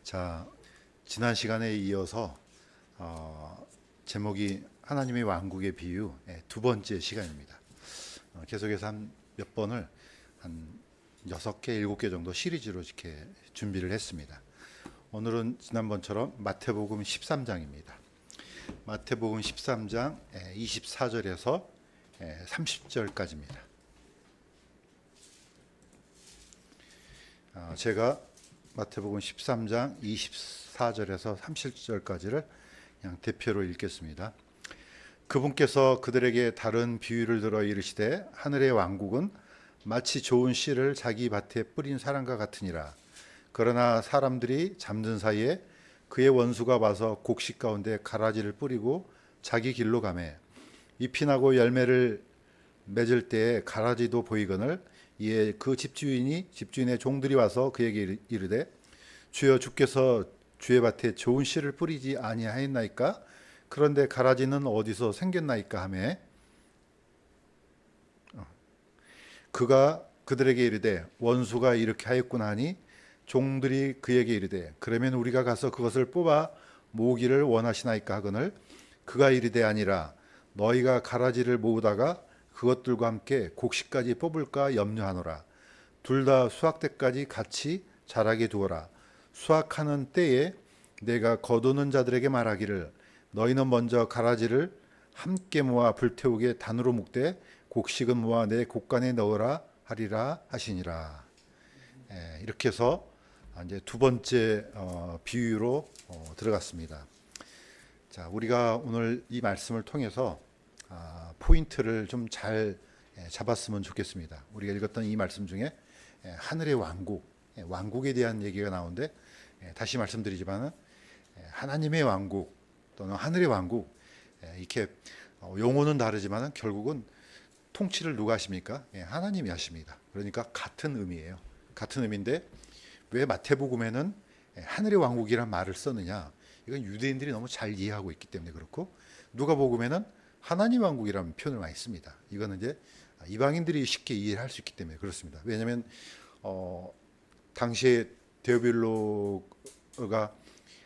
자, 지난 시간에 이어서 제목이 하나님의 왕국의 비유 두 번째 시간입니다. 계속해서 한 몇 번을 한 6개, 7개 정도 시리즈로 이렇게 준비를 했습니다. 오늘은 지난번처럼 마태복음 13장입니다. 마태복음 13장 24절에서 30절까지입니다. 제가 마태복음 13장 24절에서 30절까지를 그냥 대표로 읽겠습니다. 그분께서 그들에게 다른 비유를 들어 이르시되 하늘의 왕국은 마치 좋은 씨를 자기 밭에 뿌린 사람과 같으니라. 그러나 사람들이 잠든 사이에 그의 원수가 와서 곡식 가운데 가라지를 뿌리고 자기 길로 가매 잎이 나고 열매를 맺을 때에 가라지도 보이거늘 이에 그 집주인의 종들이 와서 그에게 이르되 주여 주께서 주의 밭에 좋은 씨를 뿌리지 아니하였나이까? 그런데 가라지는 어디서 생겼나이까 하매 그가 그들에게 이르되 원수가 이렇게 하였구나 하니 종들이 그에게 이르되 그러면 우리가 가서 그것을 뽑아 모으기를 원하시나이까 하거늘 그가 이르되 아니라 너희가 가라지를 모으다가 그것들과 함께 곡식까지 뽑을까 염려하노라. 둘 다 수확 때까지 같이 자라게 두어라. 수확하는 때에 내가 거두는 자들에게 말하기를 너희는 먼저 가라지를 함께 모아 불태우게 단으로 묶되 곡식은 모아 내 곡간에 넣으라 하리라 하시니라. 이렇게 해서 이제 두 번째 비유로 들어갔습니다. 자, 우리가 오늘 이 말씀을 통해서 포인트를 좀 잘 잡았으면 좋겠습니다. 우리가 읽었던 이 말씀 중에 하늘의 왕국, 왕국에 대한 얘기가 나오는데 다시 말씀드리지만은 하나님의 왕국 또는 하늘의 왕국 이렇게 용어는 다르지만은 결국은 통치를 누가 하십니까? 하나님이 하십니다. 그러니까 같은 의미예요. 같은 의미인데 왜 마태복음에는 하늘의 왕국이란 말을 썼느냐? 이건 유대인들이 너무 잘 이해하고 있기 때문에 그렇고 누가복음에는 하나님 왕국이라는 표현을 많이 씁니다. 이거는 이제 이방인들이 쉽게 이해를 할 수 있기 때문에 그렇습니다. 왜냐하면 당시에 데오빌로가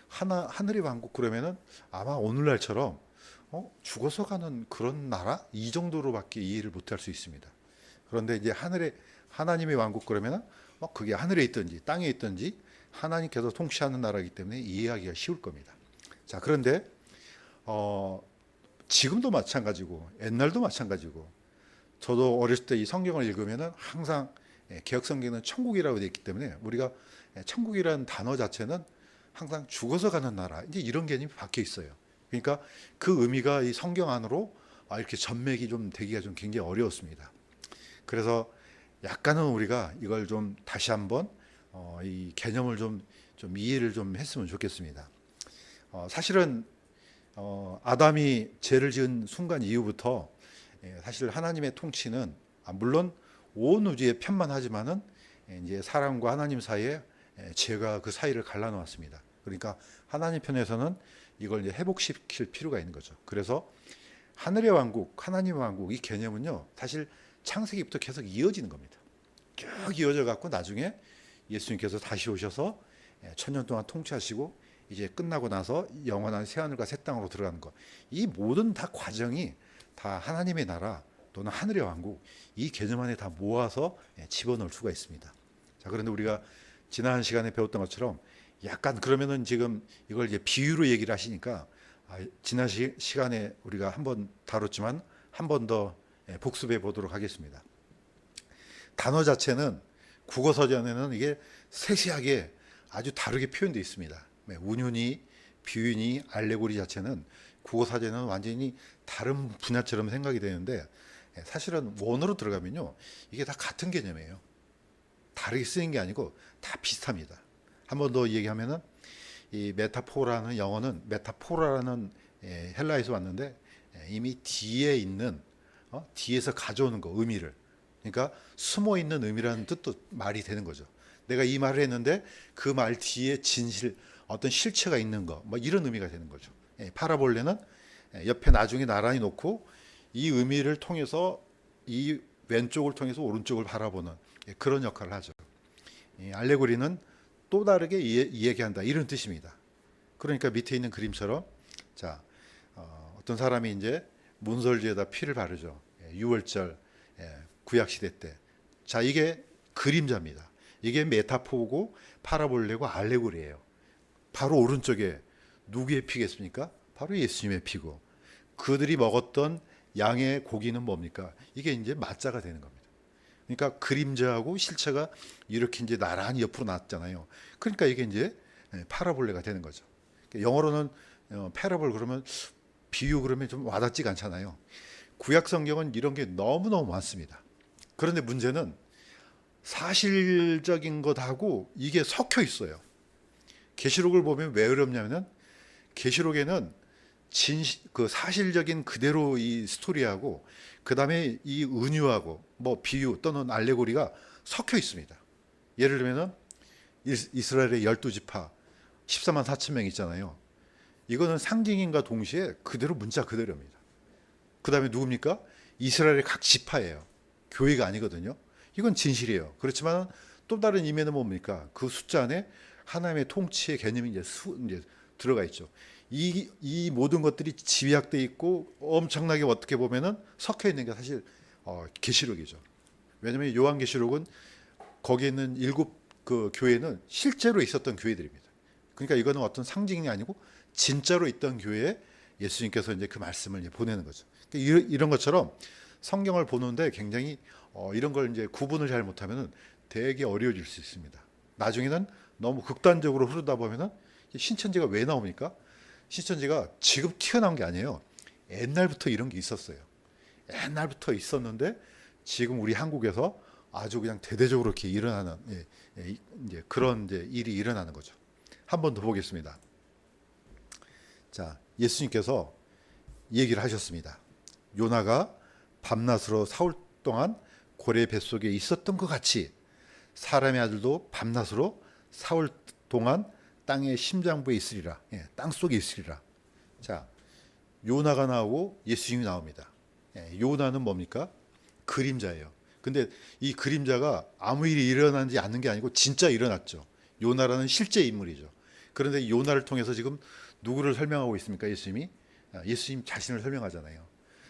하늘의 왕국 그러면은 아마 오늘날처럼 죽어서 가는 그런 나라 이 정도로밖에 이해를 못할 수 있습니다. 그런데 이제 하나님의 왕국 그러면은 그게 하늘에 있든지 땅에 있든지 하나님께서 통치하는 나라이기 때문에 이해하기가 쉬울 겁니다. 자, 그런데 지금도 마찬가지고 옛날도 마찬가지고 저도 어렸을 때 이 성경을 읽으면은 항상 개역 성경은 천국이라고 되어 있기 때문에 우리가 천국이라는 단어 자체는 항상 죽어서 가는 나라 이제 이런 개념이 박혀 있어요. 그러니까 그 의미가 이 성경 안으로 이렇게 전맥이 좀 되기가 좀 굉장히 어려웠습니다. 그래서 약간은 우리가 이걸 좀 다시 한번 이 개념을 좀 이해를 좀 했으면 좋겠습니다. 사실은 아담이 죄를 지은 순간 이후부터 사실 하나님의 통치는 물론 온 우주에 편만하지만은 이제 사람과 하나님 사이에 죄가 그 사이를 갈라놓았습니다. 그러니까 하나님 편에서는 이걸 이제 회복시킬 필요가 있는 거죠. 그래서 하늘의 왕국, 하나님의 왕국 이 개념은요 사실 창세기부터 계속 이어지는 겁니다. 쭉 이어져 갖고 나중에 예수님께서 다시 오셔서 천년 동안 통치하시고 이제 끝나고 나서 영원한 새하늘과 새 땅으로 들어가는 것. 이 모든 다 과정이 다 하나님의 나라 또는 하늘의 왕국 이 개념 안에 다 모아서 집어넣을 수가 있습니다. 자, 그런데 우리가 지난 시간에 배웠던 것처럼 약간 그러면은 지금 이걸 이제 비유로 얘기를 하시니까 지난 시간에 우리가 한번 다뤘지만 한 번 더 복습해 보도록 하겠습니다. 단어 자체는 국어 서전에는 이게 세세하게 아주 다르게 표현되어 있습니다. 운윤이, 비유니, 알레고리 자체는 국어 사전에는 완전히 다른 분야처럼 생각이 되는데 사실은 원어로 들어가면요 이게 다 같은 개념이에요. 다르게 쓰인 게 아니고 다 비슷합니다. 한 번 더 얘기하면은 이 메타포라는 영어는 메타포라는 헬라에서 왔는데 이미 뒤에 있는 뒤에서 가져오는 거 의미를 그러니까 숨어 있는 의미라는 뜻도 말이 되는 거죠. 내가 이 말을 했는데 그 말 뒤에 진실 어떤 실체가 있는 거 이런 의미가 되는 거죠. 파라볼레는 옆에 나중에 나란히 놓고 이 의미를 통해서 이 왼쪽을 통해서 오른쪽을 바라보는 그런 역할을 하죠. 알레고리는 또 다르게 이야기한다 이런 뜻입니다. 그러니까 밑에 있는 그림처럼 자 어떤 사람이 이제 문설주에다 피를 바르죠. 유월절 구약 시대 때. 자 이게 그림자입니다. 이게 메타포고 파라볼레고 알레고리예요. 바로 오른쪽에 누구의 피겠습니까? 바로 예수님의 피고 그들이 먹었던 양의 고기는 뭡니까? 이게 이제 맞자가 되는 겁니다. 그러니까 그림자하고 실체가 이렇게 이제 나란히 옆으로 놨잖아요. 그러니까 이게 이제 파라볼레가 되는 거죠. 영어로는 패러블 그러면 비유 그러면 좀 와닿지가 않잖아요. 구약 성경은 이런 게 너무너무 많습니다. 그런데 문제는 사실적인 것하고 이게 섞여 있어요. 계시록을 보면 왜 어렵냐면은 계시록에는 그 사실적인 그대로 이 스토리하고 그 다음에 이 은유하고 뭐 비유 또는 알레고리가 섞여 있습니다. 예를 들면은 이스라엘의 12지파 14만 4천 명 있잖아요. 이거는 상징인과 동시에 그대로 문자 그대로입니다. 그 다음에 누굽니까? 이스라엘의 각 지파예요. 교회가 아니거든요. 이건 진실이에요. 그렇지만 또 다른 의미는 뭡니까? 그 숫자 안에 하나님의 통치의 개념이 이제 들어가 있죠. 이 모든 것들이 집약돼 있고 엄청나게 어떻게 보면은 섞여 있는 게 사실 계시록이죠. 왜냐하면 요한계시록은 거기에 있는 7그 교회는 실제로 있었던 교회들입니다. 그러니까 이거는 어떤 상징이 아니고 진짜로 있던 교회에 예수님께서 이제 그 말씀을 이제 보내는 거죠. 그러니까 이런 것처럼 성경을 보는데 굉장히 이런 걸 이제 구분을 잘 못하면은 되게 어려워질 수 있습니다. 나중에는 너무 극단적으로 흐르다 보면은 신천지가 왜 나옵니까? 신천지가 지금 튀어나온 게 아니에요. 옛날부터 이런 게 있었어요. 옛날부터 있었는데 지금 우리 한국에서 아주 그냥 대대적으로 이렇게 일어나는 이제 그런 이제 일이 일어나는 거죠. 한 번 더 보겠습니다. 자, 예수님께서 얘기를 하셨습니다. 요나가 밤낮으로 사흘 동안 고래 뱃속에 있었던 것 같이 사람의 아들도 밤낮으로 사흘 동안 땅의 심장부에 있으리라. 땅 속에 있으리라. 자, 요나가 나오고 예수님이 나옵니다. 요나는 뭡니까? 그림자예요. 근데 이 그림자가 아무 일이 일어나지 않는 게 아니고 진짜 일어났죠. 요나라는 실제 인물이죠. 그런데 요나를 통해서 지금 누구를 설명하고 있습니까? 예수님이? 예수님 자신을 설명하잖아요.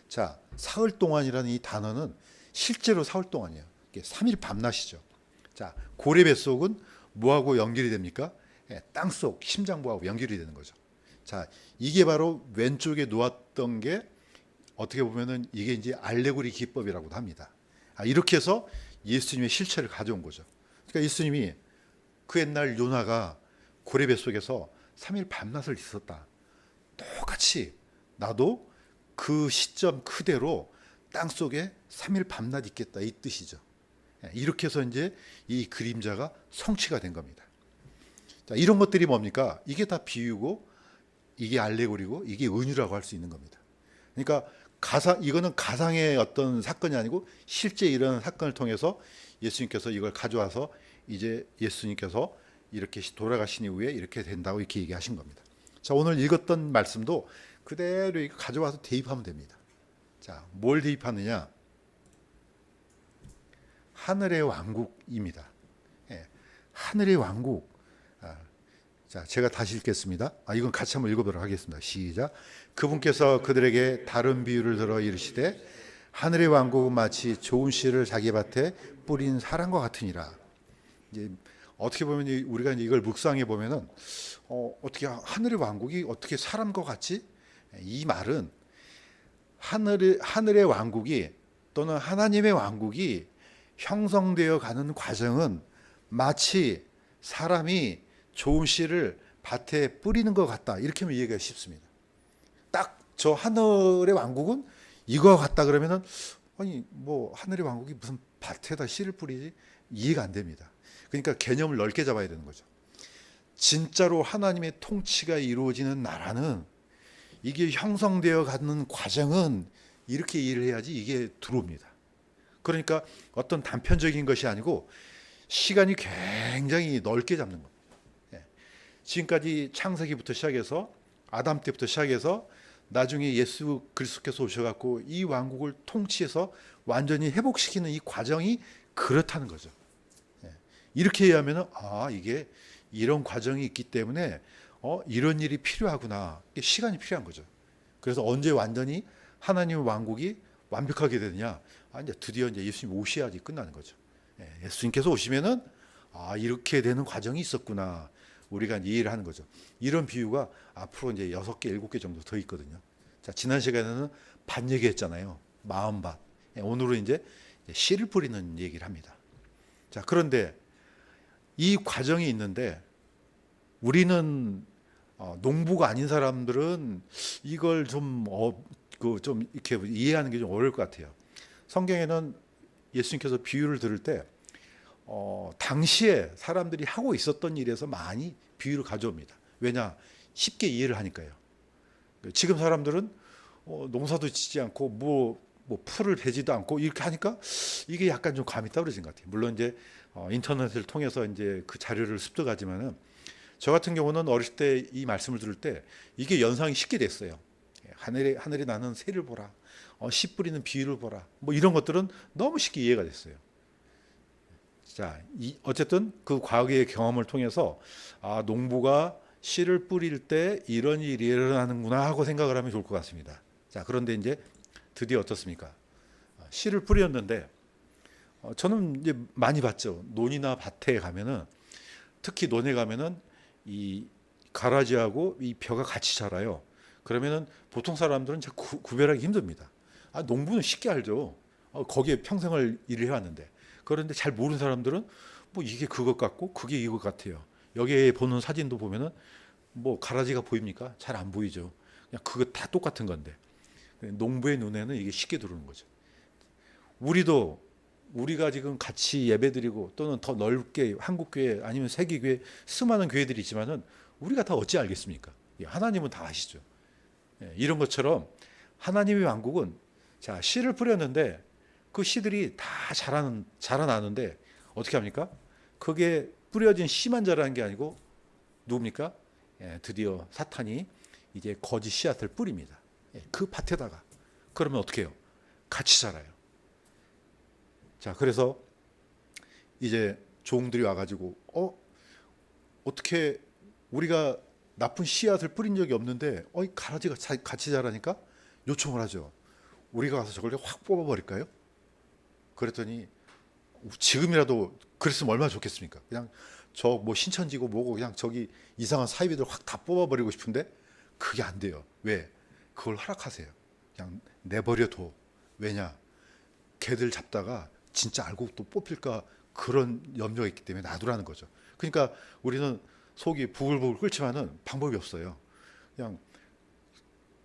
자, 사흘 동안이라는 이 단어는 실제로 사흘 동안이에요. 이게 3일 밤낮이죠. 자, 고래 뱃속은 뭐하고 연결이 됩니까? 땅속 심장부하고 연결이 되는 거죠. 자, 이게 바로 왼쪽에 놓았던 게 어떻게 보면은 이게 이제 알레고리 기법이라고도 합니다. 이렇게 해서 예수님의 실체를 가져온 거죠. 그러니까 예수님이 그 옛날 요나가 고래 뱃속에서 3일 밤낮을 있었다. 똑같이 나도 그 시점 그대로 땅 속에 3일 밤낮 있겠다 이 뜻이죠. 이렇게 해서 이제 이 그림자가 성취가 된 겁니다. 자, 이런 것들이 뭡니까? 이게 다 비유고 이게 알레고리고 이게 은유라고 할 수 있는 겁니다. 그러니까 이거는 가상의 어떤 사건이 아니고 실제 이런 사건을 통해서 예수님께서 이걸 가져와서 이제 예수님께서 이렇게 돌아가신 이후에 이렇게 된다고 이렇게 얘기하신 겁니다. 자, 오늘 읽었던 말씀도 그대로 가져와서 대입하면 됩니다. 자, 뭘 대입하느냐? 하늘의 왕국입니다. 하늘의 왕국. 자, 제가 다시 읽겠습니다. 이건 같이 한번 읽어보도록 하겠습니다. 시작. 그분께서 그들에게 다른 비유를 들어 이르시되 하늘의 왕국은 마치 좋은 씨를 자기 밭에 뿌린 사람과 같으니라. 이제 어떻게 보면 우리가 이걸 묵상해 보면은 어떻게 하늘의 왕국이 어떻게 사람과 같지? 이 말은 하늘의 왕국이 또는 하나님의 왕국이 형성되어 가는 과정은 마치 사람이 좋은 씨를 밭에 뿌리는 것 같다. 이렇게 하면 이해가 쉽습니다. 딱 저 하늘의 왕국은 이거와 같다 그러면은 아니 뭐 하늘의 왕국이 무슨 밭에다 씨를 뿌리지? 이해가 안 됩니다. 그러니까 개념을 넓게 잡아야 되는 거죠. 진짜로 하나님의 통치가 이루어지는 나라는 이게 형성되어 가는 과정은 이렇게 이해를 해야지 이게 들어옵니다. 그러니까 어떤 단편적인 것이 아니고 시간이 굉장히 넓게 잡는 겁니다. 지금까지 창세기부터 시작해서 아담 때부터 시작해서 나중에 예수 그리스도께서 오셔갖고 이 왕국을 통치해서 완전히 회복시키는 이 과정이 그렇다는 거죠. 이렇게 이해하면은 이게 이런 과정이 있기 때문에 이런 일이 필요하구나. 이게 시간이 필요한 거죠. 그래서 언제 완전히 하나님의 왕국이 완벽하게 되느냐? 이제 드디어 이제 예수님 오셔야지 끝나는 거죠. 예수님께서 오시면은 이렇게 되는 과정이 있었구나. 우리가 이해를 하는 거죠. 이런 비유가 앞으로 이제 6개, 7개 정도 더 있거든요. 자, 지난 시간에는 밭 얘기했잖아요. 마음밭. 오늘은 이제 씨를 뿌리는 얘기를 합니다. 자, 그런데 이 과정이 있는데 우리는 농부가 아닌 사람들은 이걸 좀 이렇게 이해하는 게 좀 어려울 것 같아요. 성경에는 예수님께서 비유를 들을 때 당시에 사람들이 하고 있었던 일에서 많이 비유를 가져옵니다. 왜냐? 쉽게 이해를 하니까요. 지금 사람들은 농사도 짓지 않고 뭐 풀을 베지도 않고 이렇게 하니까 이게 약간 좀 감이 떨어진 것 같아요. 물론 이제 인터넷을 통해서 이제 그 자료를 습득하지만은 저 같은 경우는 어렸을 때 이 말씀을 들을 때 이게 연상이 쉽게 됐어요. 하늘에 나는 새를 보라, 씨 뿌리는 비유를 보라, 뭐 이런 것들은 너무 쉽게 이해가 됐어요. 자, 어쨌든 그 과거의 경험을 통해서 농부가 씨를 뿌릴 때 이런 일이 일어나는구나 하고 생각을 하면 좋을 것 같습니다. 자, 그런데 이제 드디어 어떻습니까? 씨를 뿌렸는데 저는 이제 많이 봤죠. 논이나 밭에 가면은 특히 논에 가면은 이 가라지하고 이 벼가 같이 자라요. 그러면은 보통 사람들은 잘 구별하기 힘듭니다. 농부는 쉽게 알죠. 거기에 평생을 일을 해왔는데. 그런데 잘 모르는 사람들은 뭐 이게 그것 같고 그게 이것 같아요. 여기에 보는 사진도 보면은 뭐 가라지가 보입니까? 잘 안 보이죠. 그냥 그거 다 똑같은 건데. 농부의 눈에는 이게 쉽게 들어오는 거죠. 우리가 지금 같이 예배드리고 또는 더 넓게 한국교회 아니면 세계교회 수많은 교회들이 있지만은 우리가 다 어찌 알겠습니까? 하나님은 다 아시죠. 이런 것처럼 하나님의 왕국은 자, 씨를 뿌렸는데 그 씨들이 다 자라나는데 어떻게 합니까? 그게 뿌려진 씨만 자라는 게 아니고 누굽니까? 드디어 사탄이 이제 거짓 씨앗을 뿌립니다. 그 밭에다가. 그러면 어떻게 해요? 같이 자라요. 자, 그래서 이제 종들이 와가지고 어떻게 우리가 나쁜 씨앗을 뿌린 적이 없는데 이 가라지가 같이 자라니까 요청을 하죠. 우리가 가서 저걸 확 뽑아버릴까요? 그랬더니 지금이라도 그랬으면 얼마나 좋겠습니까? 그냥 저 뭐 신천지고 뭐고 그냥 저기 이상한 사이비들 확 다 뽑아버리고 싶은데 그게 안 돼요. 왜? 그걸 허락하세요. 그냥 내버려둬. 왜냐? 걔들 잡다가 진짜 알고 또 뽑힐까 그런 염려가 있기 때문에 놔두라는 거죠. 그러니까 우리는 속이 부글부글 끓지만은 방법이 없어요. 그냥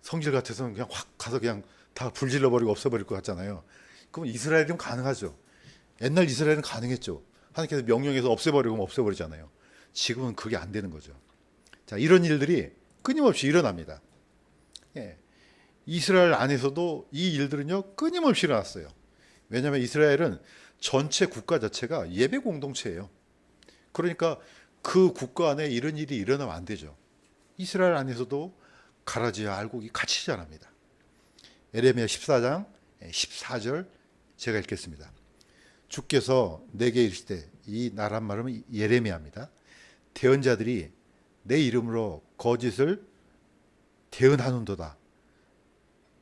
성질 같아서는 그냥 확 가서 그냥 다 불질러 버리고 없애버릴 것 같잖아요. 그럼 이스라엘은 가능하죠. 옛날 이스라엘은 가능했죠. 하나님께서 명령해서 없애버리고 없애버리잖아요. 지금은 그게 안 되는 거죠. 자, 이런 일들이 끊임없이 일어납니다. 이스라엘 안에서도 이 일들은요 끊임없이 일어났어요. 왜냐하면 이스라엘은 전체 국가 자체가 예배 공동체예요. 그러니까 그 국가 안에 이런 일이 일어나면 안 되죠. 이스라엘 안에서도 가라지와 알곡이 같이 자랍니다. 에레미야 14장 14절 제가 읽겠습니다. 주께서 내게 이르시되, 이 나란 말은 예레미야입니다. 대언자들이 내 이름으로 거짓을 대언하는도다.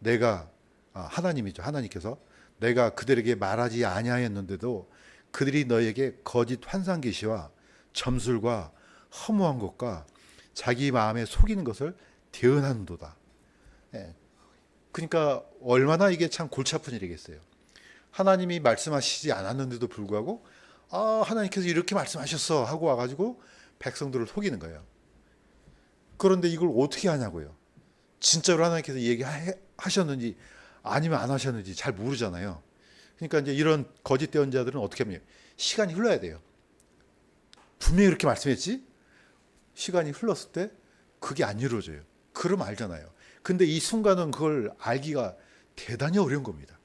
내가 하나님이죠. 하나님께서 내가 그들에게 말하지 아니하였는데도 그들이 너에게 거짓 환상 계시와 점술과 허무한 것과 자기 마음에 속이는 것을 대언하는도다. 그러니까 얼마나 이게 참 골치 아픈 일이겠어요. 하나님이 말씀하시지 않았는데도 불구하고 하나님께서 이렇게 말씀하셨어 하고 와가지고 백성들을 속이는 거예요. 그런데 이걸 어떻게 하냐고요. 진짜로 하나님께서 얘기하셨는지 아니면 안 하셨는지 잘 모르잖아요. 그러니까 이제 이런 거짓 대언자들은 어떻게 하면 시간이 흘러야 돼요. 분명히 그렇게 말씀했지? 시간이 흘렀을 때 그게 안 이루어져요. 그럼 알잖아요. 근데 이 순간은 그걸 알기가 대단히 어려운 겁니다.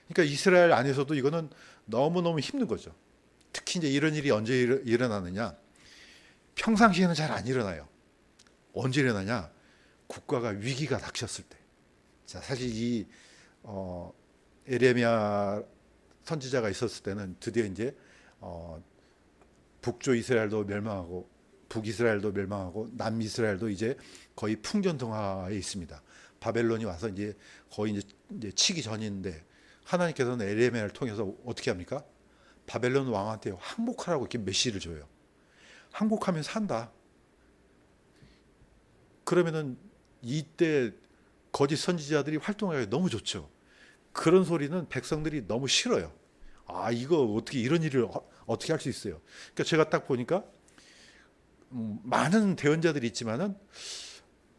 그러니까 이스라엘 안에서도 이거는 너무너무 힘든 거죠. 특히 이제 이런 일이 언제 일어나느냐? 평상시에는 잘 안 일어나요. 언제 일어나냐? 국가가 위기가 닥쳤을 때. 자, 사실 이 에레미야 선지자가 있었을 때는 드디어 이제 북조 이스라엘도 멸망하고 북이스라엘도 멸망하고 남이스라엘도 이제 거의 풍전등화에 있습니다. 바벨론이 와서 이제 거의 이제 치기 전인데 하나님께서는 에레미야를 통해서 어떻게 합니까? 바벨론 왕한테 항복하라고 이렇게 메시지를 줘요. 항복하면 산다. 그러면은 이때 거짓 선지자들이 활동하기 너무 좋죠. 그런 소리는 백성들이 너무 싫어요. 아, 이거 어떻게 이런 일을 어떻게 할 수 있어요? 그러니까 제가 딱 보니까 많은 대언자들이 있지만은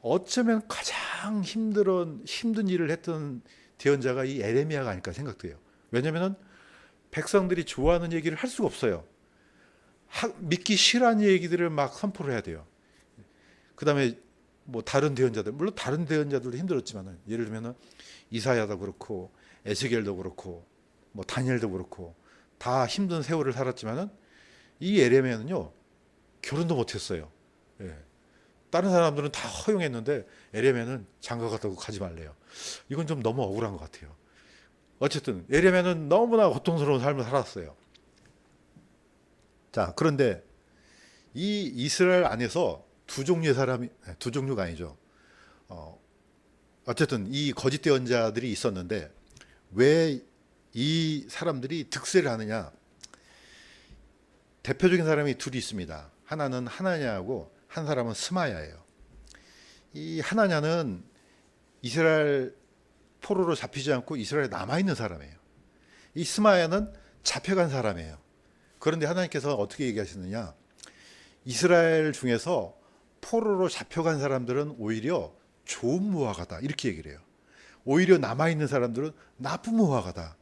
어쩌면 가장 힘든 일을 했던 대언자가 이 에레미야가 아닐까 생각돼요. 왜냐면은 백성들이 좋아하는 얘기를 할 수가 없어요. 믿기 싫어하는 얘기들을 막 선포를 해야 돼요. 그다음에 뭐 다른 대언자들, 물론 다른 대언자들도 힘들었지만은 예를 들면은 이사야도 그렇고 에스겔도 그렇고 뭐 다니엘도 그렇고 다 힘든 세월을 살았지만은 이 에레미야는요 결혼도 못했어요. 예. 다른 사람들은 다 허용했는데 에레미야는 장가 갔다고 가지 말래요. 이건 좀 너무 억울한 것 같아요. 어쨌든 에레미야는 너무나 고통스러운 삶을 살았어요. 자, 그런데 이 이스라엘 안에서 두 종류의 사람이, 두 종류가 아니죠. 어쨌든 이 거짓 대언자들이 있었는데 왜 이 사람들이 득세를 하느냐? 대표적인 사람이 둘이 있습니다. 하나는 하나냐하고 한 사람은 스마야예요. 이 하나냐는 이스라엘 포로로 잡히지 않고 이스라엘에 남아있는 사람이에요. 이 스마야는 잡혀간 사람이에요. 그런데 하나님께서 어떻게 얘기하시느냐? 이스라엘 중에서 포로로 잡혀간 사람들은 오히려 좋은 무화과다 이렇게 얘기를 해요. 오히려 남아있는 사람들은 나쁜 무화과다.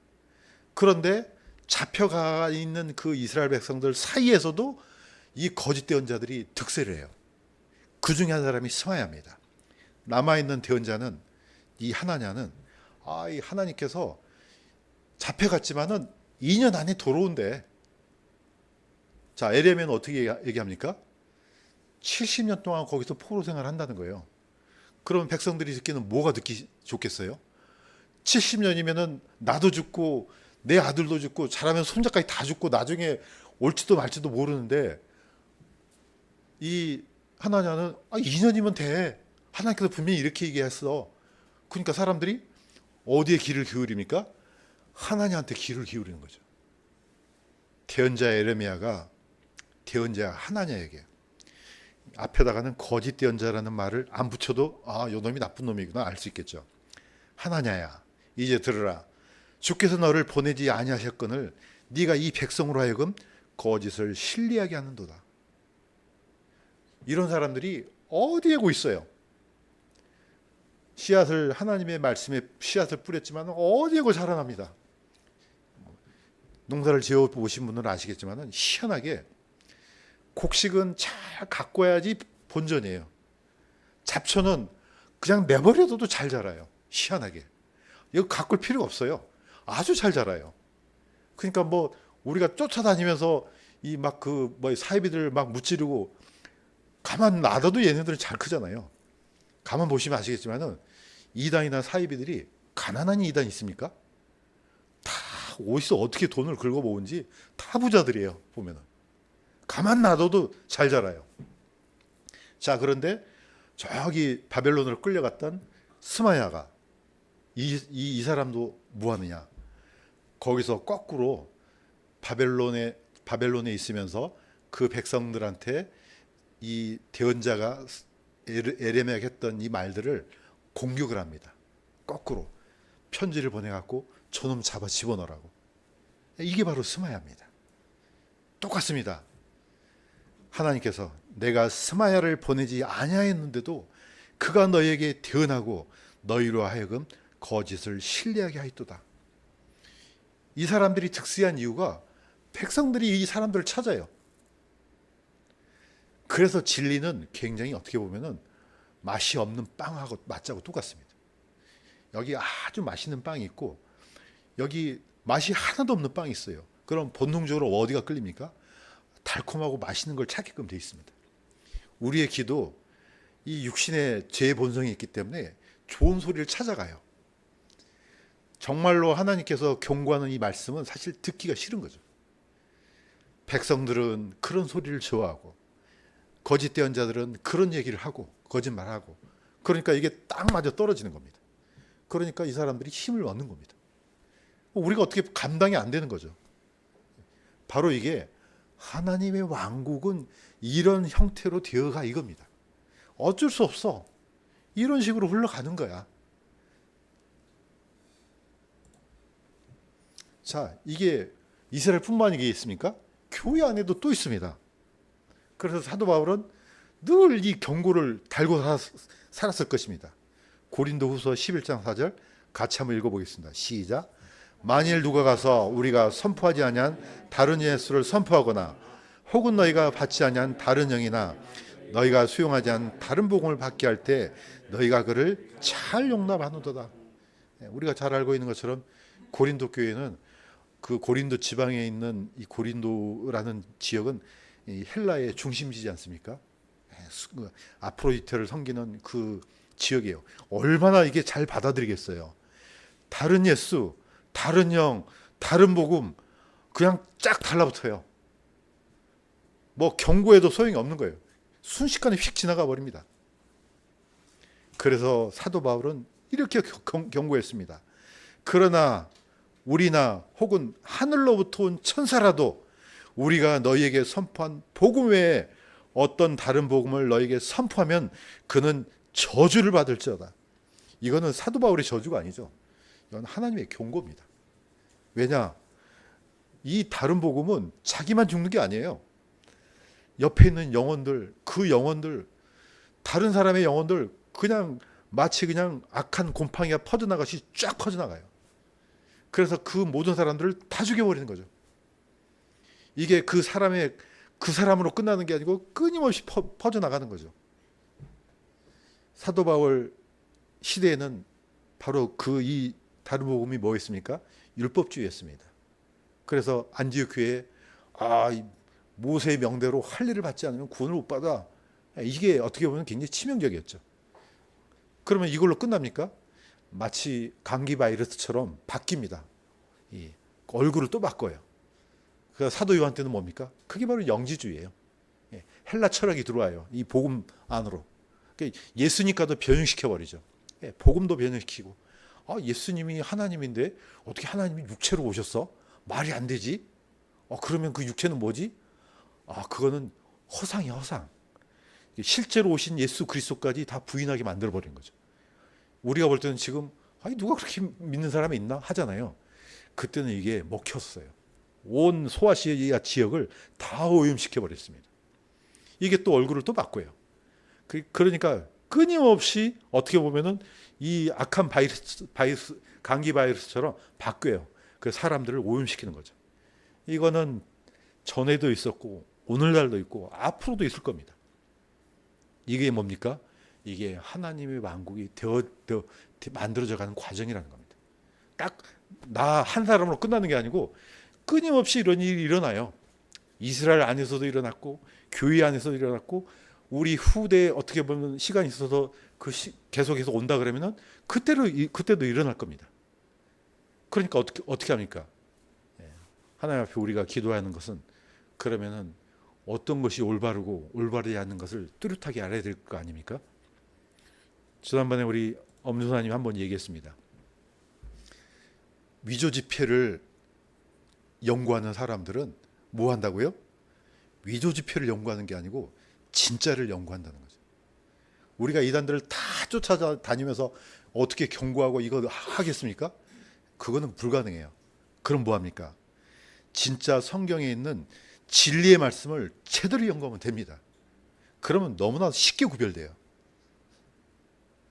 그런데 잡혀가 있는 그 이스라엘 백성들 사이에서도 이 거짓 대언자들이 득세를 해요. 그 중에 한 사람이 스마야입니다. 남아있는 대언자는 이 하나냐는 이 하나님께서 잡혀갔지만은 2년 안에 돌아온대. 자, 에레미야는 어떻게 얘기합니까? 70년 동안 거기서 포로 생활을 한다는 거예요. 그러면 백성들이 듣기는 뭐가 듣기 좋겠어요? 70년이면은 나도 죽고 내 아들도 죽고 잘하면 손자까지 다 죽고 나중에 올지도 말지도 모르는데 이 하나냐는 2년이면 돼. 하나님께서 분명히 이렇게 얘기했어. 그러니까 사람들이 어디에 귀를 기울입니까? 하나님한테 귀를 기울이는 거죠. 대언자 에레미야가 대언자 하나냐에게 앞에다가는 거짓 대언자라는 말을 안 붙여도 요 놈이 나쁜 놈이구나 알 수 있겠죠. 하나냐야, 이제 들으라. 주께서 너를 보내지 아니하셨거늘 네가 이 백성으로 하여금 거짓을 신뢰하게 하는도다. 이런 사람들이 어디에 고 있어요? 씨앗을 하나님의 말씀에 씨앗을 뿌렸지만 어디에고 자라납니다. 농사를 지어 보신 분들은 아시겠지만 희한하게 곡식은 잘 가꿔야지 본전이에요. 잡초는 그냥 내버려둬도 잘 자라요. 희한하게. 이거 가꿀 필요가 없어요. 아주 잘 자라요. 그러니까 뭐 우리가 쫓아다니면서 이 막 그 뭐 사이비들 막 무찌르고 가만 놔둬도 얘네들은 잘 크잖아요. 가만 보시면 아시겠지만은 이단이나 사이비들이 가난한 이단 있습니까? 다 어디서 어떻게 돈을 긁어 모은지 다 부자들이에요. 보면은 가만 놔둬도 잘 자라요. 자, 그런데 저기 바벨론으로 끌려갔던 스마야가 이 사람도 뭐 하느냐? 거기서 거꾸로 바벨론에 있으면서 그 백성들한테 이 대언자가 에레미야가 했던 이 말들을 공격을 합니다. 거꾸로 편지를 보내갖고 저놈 잡아 집어넣으라고. 이게 바로 스마야입니다. 똑같습니다. 하나님께서 내가 스마야를 보내지 아니하였는데도 그가 너에게 대언하고 너희로 하여금 거짓을 신뢰하게 하였도다. 이 사람들이 득세한 이유가 백성들이 이 사람들을 찾아요. 그래서 진리는 굉장히 어떻게 보면은 맛이 없는 빵하고 맛하고 똑같습니다. 여기 아주 맛있는 빵이 있고 여기 맛이 하나도 없는 빵이 있어요. 그럼 본능적으로 어디가 끌립니까? 달콤하고 맛있는 걸 찾게끔 돼 있습니다. 우리의 귀도 이 육신의 제 본성이 있기 때문에 좋은 소리를 찾아가요. 정말로 하나님께서 경고하는 이 말씀은 사실 듣기가 싫은 거죠. 백성들은 그런 소리를 좋아하고 거짓 대언자들은 그런 얘기를 하고 거짓말하고, 그러니까 이게 딱 맞아 떨어지는 겁니다. 그러니까 이 사람들이 힘을 얻는 겁니다. 우리가 어떻게 감당이 안 되는 거죠. 바로 이게 하나님의 왕국은 이런 형태로 되어가 이겁니다. 어쩔 수 없어. 이런 식으로 흘러가는 거야. 자, 이게 이스라엘뿐만 아니겠습니까? 교회 안에도 또 있습니다. 그래서 사도 바울은 늘 이 경고를 달고 살았을 것입니다. 고린도후서 11장 4절 같이 한번 읽어보겠습니다. 시작. 만일 누가 가서 우리가 선포하지 아니한 다른 예수를 선포하거나 혹은 너희가 받지 아니한 다른 영이나 너희가 수용하지 않은 다른 복음을 받게 할 때 너희가 그를 잘 용납하노도다. 우리가 잘 알고 있는 것처럼 고린도 교회는 그 고린도 지방에 있는 이 고린도라는 지역은 이 헬라의 중심지지 않습니까? 아프로디테를 섬기는 그 지역이에요. 얼마나 이게 잘 받아들이겠어요. 다른 예수, 다른 영, 다른 복음 그냥 쫙 달라붙어요. 뭐 경고해도 소용이 없는 거예요. 순식간에 휙 지나가 버립니다. 그래서 사도 바울은 이렇게 경고했습니다. 그러나 우리나 혹은 하늘로부터 온 천사라도 우리가 너희에게 선포한 복음 외에 어떤 다른 복음을 너희에게 선포하면 그는 저주를 받을지어다. 이거는 사도 바울의 저주가 아니죠. 이건 하나님의 경고입니다. 왜냐? 이 다른 복음은 자기만 죽는 게 아니에요. 옆에 있는 영혼들, 그 영혼들, 다른 사람의 영혼들 그냥 마치 그냥 악한 곰팡이가 퍼져나가시 쫙 퍼져나가요. 그래서 그 모든 사람들을 다 죽여버리는 거죠. 이게 그 사람으로 끝나는 게 아니고 끊임없이 퍼져나가는 거죠. 사도 바울 시대에는 바로 이 다른 복음이 뭐였습니까? 율법주의였습니다. 그래서 안디옥 교회에 모세의 명대로 할례를 받지 않으면 구원을 못 받아. 이게 어떻게 보면 굉장히 치명적이었죠. 그러면 이걸로 끝납니까? 마치 감기 바이러스처럼 바뀝니다. 얼굴을 또 바꿔요. 그 사도 요한 때는 뭡니까? 그게 바로 영지주의예요. 헬라 철학이 들어와요. 이 복음 안으로. 예수니까도 변형시켜 버리죠. 복음도 변형시키고. 예수님이 하나님인데 어떻게 하나님이 육체로 오셨어? 말이 안 되지? 그러면 그 육체는 뭐지? 그거는 허상이야, 허상. 실제로 오신 예수 그리스도까지 다 부인하게 만들어 버린 거죠. 우리가 볼 때는 지금 누가 그렇게 믿는 사람이 있나 하잖아요. 그때는 이게 먹혔어요. 온 소아시아 지역을 다 오염시켜 버렸습니다. 이게 또 얼굴을 또 바꿔요. 그러니까 끊임없이 어떻게 보면은 이 악한 바이러스, 감기 바이러스처럼 바뀌어요. 그 사람들을 오염시키는 거죠. 이거는 전에도 있었고 오늘날도 있고 앞으로도 있을 겁니다. 이게 뭡니까? 이게 하나님의 왕국이 만들어져가는 과정이라는 겁니다. 딱 나 한 사람으로 끝나는 게 아니고 끊임없이 이런 일이 일어나요. 이스라엘 안에서도 일어났고 교회 안에서도 일어났고 우리 후대에 어떻게 보면 시간이 있어서 계속해서 온다 그러면은 그때도 일어날 겁니다. 그러니까 어떻게 합니까? 하나님 앞에 우리가 기도하는 것은 그러면은 어떤 것이 올바르고 올바르지 않는 것을 뚜렷하게 알아야 될 거 아닙니까? 지난번에 우리 엄조사님 한번 얘기했습니다. 위조 지폐를 연구하는 사람들은 뭐 한다고요? 위조 지폐를 연구하는 게 아니고 진짜를 연구한다는 거죠. 우리가 이단들을 다 쫓아다니면서 어떻게 경고하고 이거 하겠습니까? 그거는 불가능해요. 그럼 뭐 합니까? 진짜 성경에 있는 진리의 말씀을 제대로 연구하면 됩니다. 그러면 너무나 쉽게 구별돼요.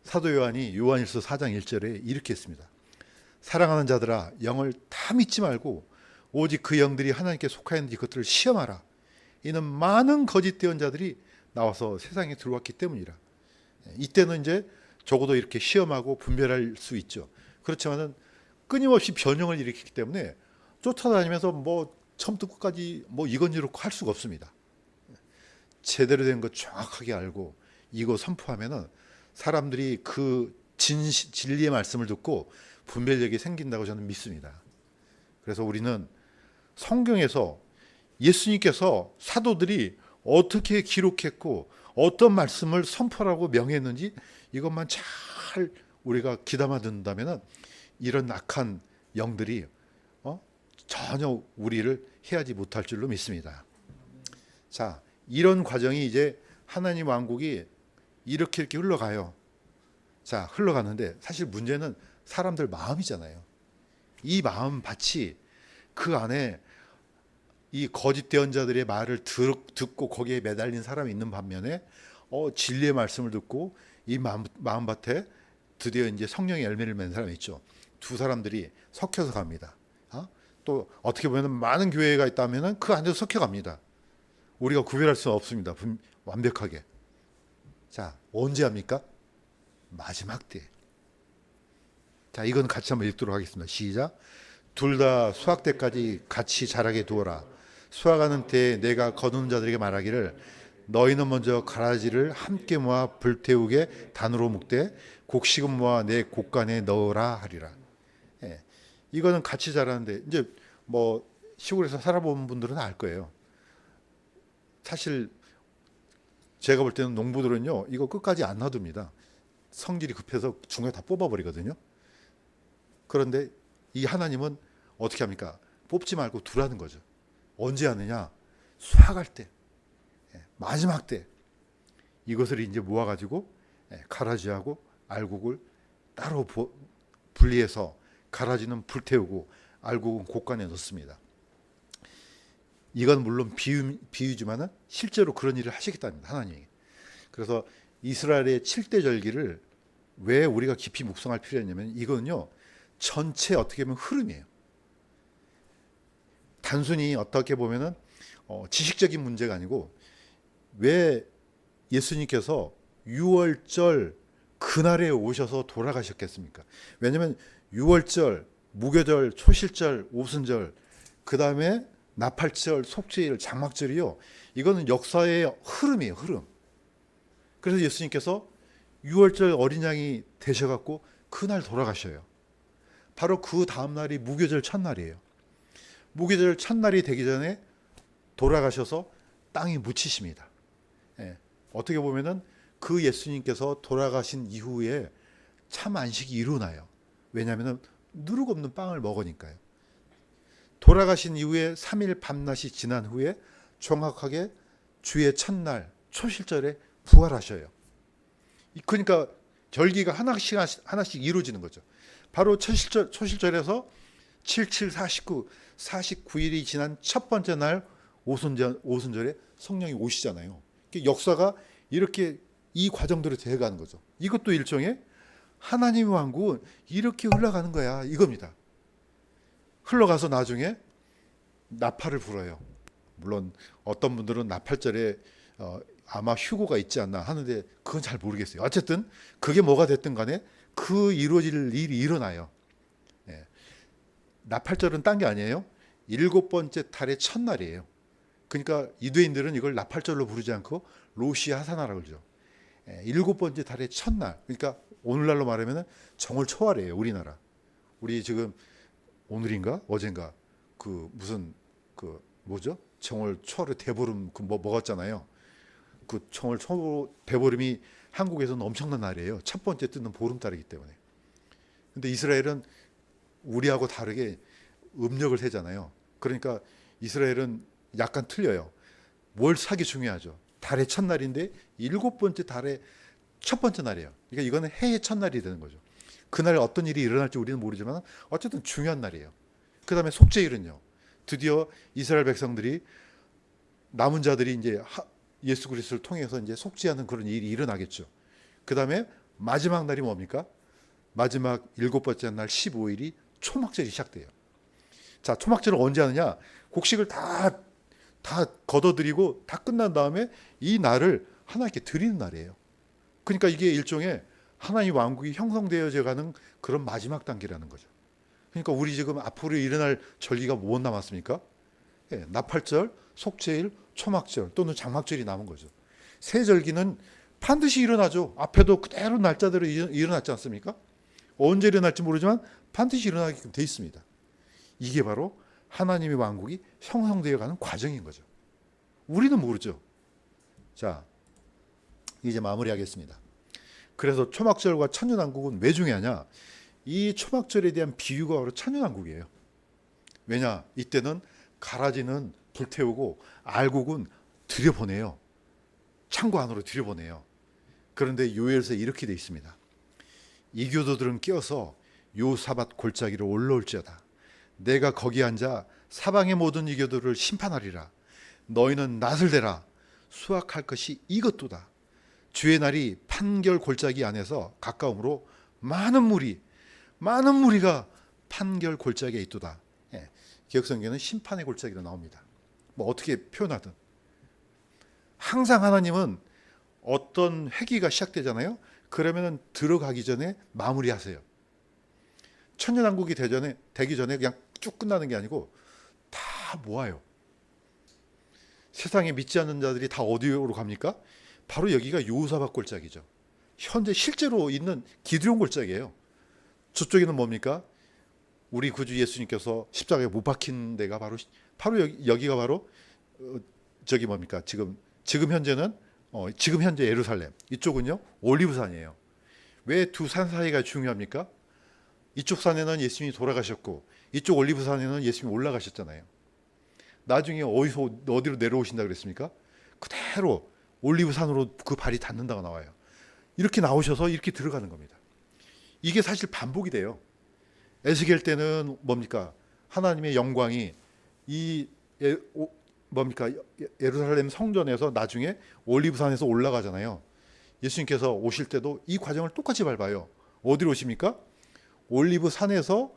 사도 요한이 요한일서 4장 1절에 이렇게 했습니다. 사랑하는 자들아, 영을 다 믿지 말고 오직 그 영들이 하나님께 속하였는지 그것들을 시험하라. 이는 많은 거짓 대언자들이 나와서 세상에 들어왔기 때문이라. 이때는 이제 적어도 이렇게 시험하고 분별할 수 있죠. 그렇지만은 끊임없이 변형을 일으키기 때문에 쫓아다니면서 뭐 처음부터 끝까지 뭐 이건 이렇고 할 수가 없습니다. 제대로 된 것 정확하게 알고 이거 선포하면은 사람들이 그 진리의 말씀을 듣고 분별력이 생긴다고 저는 믿습니다. 그래서 우리는 성경에서 예수님께서 사도들이 어떻게 기록했고 어떤 말씀을 선포하고 명했는지 이것만 잘 우리가 귀담아 듣는다면 이런 악한 영들이 전혀 우리를 해하지 못할 줄로 믿습니다. 자, 이런 과정이 이제 하나님 왕국이 이렇게 흘러가요. 자, 흘러가는데 사실 문제는 사람들 마음이잖아요. 이 마음 밭이 그 안에 이 거짓 대언자들의 말을 듣고 거기에 매달린 사람이 있는 반면에 진리의 말씀을 듣고 이 마음밭에 드디어 이제 성령의 열매를 맺는 사람이 있죠. 두 사람들이 섞여서 갑니다. 또 어떻게 보면 많은 교회가 있다면 그 안에서 섞여 갑니다. 우리가 구별할 수는 없습니다. 완벽하게. 자, 언제 합니까? 마지막 때. 자, 이건 같이 한번 읽도록 하겠습니다. 시작. 둘 다 수확 때까지 같이 자라게 두어라. 수확하는 때에 내가 거두는 자들에게 말하기를 너희는 먼저 가라지를 함께 모아 불태우게 단으로 묶되 곡식은 모아 내 곡간에 넣으라 하리라. 예, 이거는 같이 자라는데 이제 뭐 시골에서 살아본 분들은 알 거예요. 사실 제가 볼 때는 농부들은요 이거 끝까지 안 놔둡니다. 성질이 급해서 중간에 다 뽑아버리거든요. 그런데 이 하나님은 어떻게 합니까? 뽑지 말고 두라는 거죠. 언제 하느냐? 수확할 때, 마지막 때 이것을 이제 모아가지고 가라지하고 알곡을 따로 분리해서 가라지는 불태우고 알곡은 곡간에 넣습니다. 이건 물론 비유지만은 실제로 그런 일을 하시겠답니다. 하나님이. 그래서 이스라엘의 7대 절기를 왜 우리가 깊이 묵상할 필요가 있냐면 이거는요 전체 어떻게 보면 흐름이에요. 단순히 어떻게 보면은 지식적인 문제가 아니고 왜 예수님께서 6월절 그날에 오셔서 돌아가셨겠습니까? 왜냐하면 6월절, 무교절, 초실절, 오순절, 그 다음에 나팔절, 속죄일, 장막절이요. 이거는 역사의 흐름이에요, 흐름. 그래서 예수님께서 6월절 어린 양이 되셔갖고 그날 돌아가셔요. 바로 그 다음 날이 무교절 첫날이에요. 무교절 첫날이 되기 전에 돌아가셔서 땅에 묻히십니다. 예. 어떻게 보면은 그 예수님께서 돌아가신 이후에 참 안식이 일어나요. 왜냐하면 누룩 없는 빵을 먹으니까요. 돌아가신 이후에 3일 밤낮이 지난 후에 정확하게 주의 첫날 초실절에 부활하셔요. 그러니까 절기가 하나씩 이루어지는 거죠. 바로 초실절에서 77, 49, 49일이 지난 첫 번째 날 오순절에 성령이 오시잖아요. 역사가 이렇게 이 과정대로 되어가는 거죠. 이것도 일종의 하나님의 왕국은 이렇게 흘러가는 거야 이겁니다. 흘러가서 나중에 나팔을 불어요. 물론 어떤 분들은 나팔절에 아마 휴고가 있지 않나 하는데 그건 잘 모르겠어요. 어쨌든 그게 뭐가 됐든 간에 그 이루어질 일이 일어나요. 예. 나팔절은 딴 게 아니에요. 7번째 달의 첫날이에요. 그러니까 유대인들은 이걸 나팔절로 부르지 않고 로시 하사나라고 그러죠. 7번째 달의 첫날. 그러니까 오늘날로 말하면 정월 초하래요. 우리나라. 우리 지금 오늘인가 어젠가 그 무슨 그 뭐죠? 정월 초하루 대보름 그 먹었잖아요. 그 정월 초 대보름이 한국에서는 엄청난 날이에요. 첫 번째 뜨는 보름달이기 때문에. 근데 이스라엘은 우리하고 다르게 음력을 세잖아요. 그러니까 이스라엘은 약간 틀려요. 월삭이 중요하죠. 달의 첫날인데 7번째 달의 첫 번째 날이에요. 그러니까 이거는 해의 첫날이 되는 거죠. 그날 어떤 일이 일어날지 우리는 모르지만 어쨌든 중요한 날이에요. 그 다음에 속죄일은요. 드디어 이스라엘 백성들이 남은 자들이 이제 예수 그리스도를 통해서 이제 속죄하는 그런 일이 일어나겠죠. 그 다음에 마지막 날이 뭡니까? 마지막 7번째 날 15일이 초막절이 시작돼요. 자, 초막절을 언제 하느냐? 곡식을 다 걷어들이고 다 끝난 다음에 이 날을 하나님께 드리는 날이에요. 그러니까 이게 일종의 하나님 왕국이 형성되어져 가는 그런 마지막 단계라는 거죠. 그러니까 우리 지금 앞으로 일어날 절기가 뭐 남았습니까? 예, 나팔절, 속죄일, 초막절 또는 장막절이 남은 거죠. 세 절기는 반드시 일어나죠. 앞에도 그대로 날짜대로 일어났지 않습니까? 언제 일어날지 모르지만 반드시 일어나게끔 돼 있습니다. 이게 바로 하나님의 왕국이 형성되어 가는 과정인 거죠. 우리는 모르죠. 자, 이제 마무리하겠습니다. 그래서 초막절과 천년왕국은 왜 중요하냐? 이 초막절에 대한 비유가 바로 천년왕국이에요. 왜냐? 이때는 가라지는 불태우고 알곡은 들여보내요. 창고 안으로 들여보내요. 그런데 요엘서에 이렇게 돼 있습니다. 이교도들은 깨어서 요사밧 골짜기로 올라올지어다. 내가 거기 앉아 사방의 모든 이교도를 심판하리라. 너희는 낫을 대라. 수확할 것이 이것도다. 주의 날이 판결 골짜기 안에서 가까움으로 많은 무리가 판결 골짜기에 있도다. 예, 기억성경은 심판의 골짜기로 나옵니다. 뭐 어떻게 표현하든 항상 하나님은 어떤 회기가 시작되잖아요. 그러면은 들어가기 전에 마무리하세요. 천년왕국이 되기 전에 그냥 쭉 끝나는 게 아니고 다 모아요. 세상에 믿지 않는 자들이 다 어디로 갑니까? 바로 여기가 요사밧 골짜기죠. 현재 실제로 있는 기드론 골짜기예요. 저쪽에는 뭡니까? 우리 구주 예수님께서 십자가에 못 박힌 데가 바로 여기가 바로 저기 뭡니까? 지금 현재 예루살렘. 이쪽은요 올리브산이에요. 왜 두 산 사이가 중요합니까? 이쪽 산에는 예수님이 돌아가셨고 이쪽 올리브산에는 예수님이 올라가셨잖아요. 나중에 어디로 내려오신다 그랬습니까? 그대로 올리브산으로 그 발이 닿는다고 나와요. 이렇게 나오셔서 이렇게 들어가는 겁니다. 이게 사실 반복이 돼요. 에스겔 때는 뭡니까? 하나님의 영광이 예루살렘 성전에서 나중에 올리브산에서 올라가잖아요. 예수님께서 오실 때도 이 과정을 똑같이 밟아요. 어디로 오십니까? 올리브산에서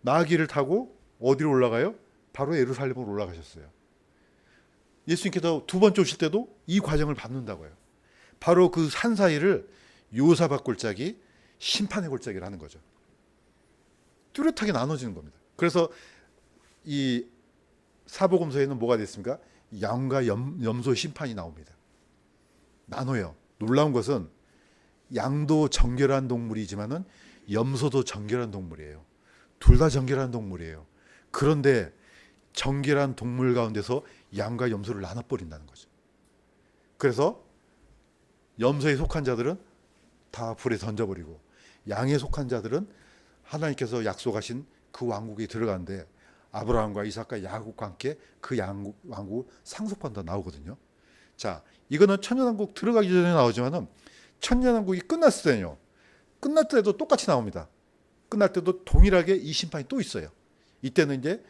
나귀를 타고 어디로 올라가요? 바로 예루살렘으로 올라가셨어요. 예수님께서 두 번째 오실 때도 이 과정을 밟는다고요. 바로 그 산 사이를 요사밧 골짜기, 심판의 골짜기를 하는 거죠. 뚜렷하게 나눠지는 겁니다. 그래서 이 사복음서에는 뭐가 됐습니까? 양과 염소의 심판이 나옵니다. 나눠요. 놀라운 것은 양도 정결한 동물이지만은 염소도 정결한 동물이에요. 둘 다 정결한 동물이에요. 그런데 정결한 동물 가운데서 양과 염소를 나눠버린다는 거죠. 그래서 염소에 속한 자들은 다 불에 던져버리고 양에 속한 자들은 하나님께서 약속하신 그 왕국에 들어가는데 아브라함과 이삭과 야곱과 함께 그 왕국을 상속받는다 나오거든요. 자, 이거는 천년왕국 들어가기 전에 나오지만은 천년왕국이 끝났을 때는요. 끝날 때도 똑같이 나옵니다. 끝날 때도 동일하게 이 심판이 또 있어요. 이때는 이제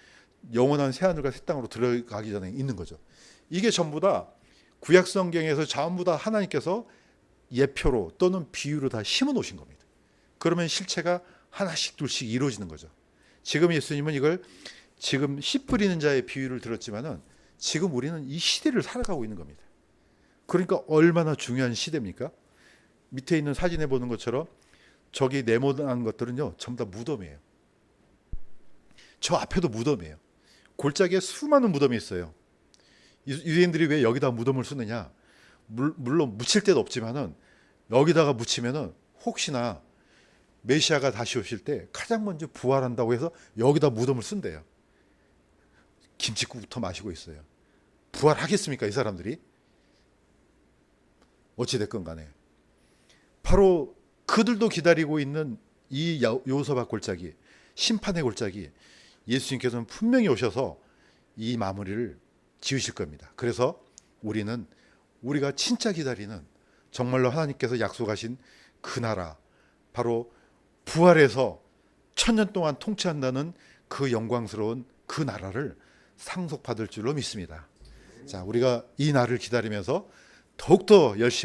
영원한 새하늘과 새 땅으로 들어가기 전에 있는 거죠. 이게 전부 다 구약 성경에서 전부 씨 하나님께서 예표로 또는 비유로 다 심어 놓으신 겁니다. 그러면 실체가 하나씩 둘씩 이루어지는 거죠. 지금 예수님은 이걸 지금 씨 뿌리는 자의 비유를 들었지만은 지금 우리는 이 시대를 살아가고 있는 겁니다. 그러니까 얼마나 중요한 시대입니까? 밑에 있는 사진에 보는 것처럼 저기 네모난 것들은요 전부 다 무덤이에요. 저 앞에도 무덤이에요. 골짜기에 수많은 무덤이 있어요. 유대인들이 왜 여기다 무덤을 쓰느냐? 물론 묻힐 데도 없지만은 여기다가 묻히면은 혹시나 메시아가 다시 오실 때 가장 먼저 부활한다고 해서 여기다 무덤을 쓴대요. 김칫국부터 마시고 있어요. 부활하겠습니까 이 사람들이? 어찌됐건 간에 바로 그들도 기다리고 있는 이 요사밧 골짜기, 심판의 골짜기, 예수님께서는 분명히 오셔서 이 마무리를 지으실 겁니다. 그래서 우리가 진짜 기다리는 정말로 하나님께서 약속하신 그 나라, 바로 부활해서 1000년 동안 통치한다는 그 영광스러운 그 나라를 상속받을 줄로 믿습니다. 자, 우리가 이 날을 기다리면서 더욱더 열심히